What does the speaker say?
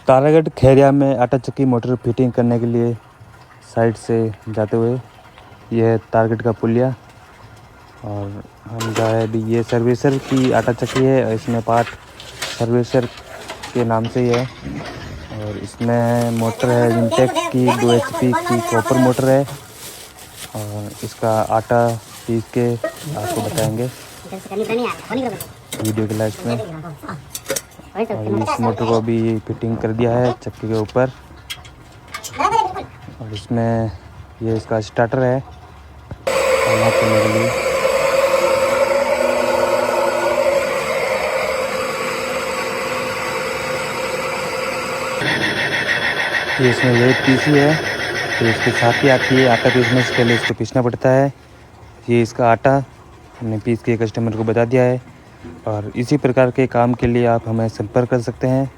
तारागढ़ खैरिया में आटा चक्की मोटर फिटिंग करने के लिए साइड से जाते हुए यह तारागढ़ का पुलिया और हम जा रहे हैं अभी। ये सर्विसर की आटा चक्की है और इसमें पार्ट सर्विसर के नाम से ही है और इसमें मोटर है विंटेक की 2 HP की कॉपर मोटर है और इसका आटा पीस के आपको बताएंगे वीडियो के लास्ट में। और इस मोटर को भी फिटिंग कर दिया है चक्की के ऊपर और इसमें ये इसका स्टार्टर है ऑन करने के लिए। ये इसमें वेट पीसी है तो इसके साथ ही आती है आटा पीसने से पहले इसको पीसना पड़ता है। ये इसका आटा हमने पीस के कस्टमर को बता दिया है और इसी प्रकार के काम के लिए आप हमें संपर्क कर सकते हैं।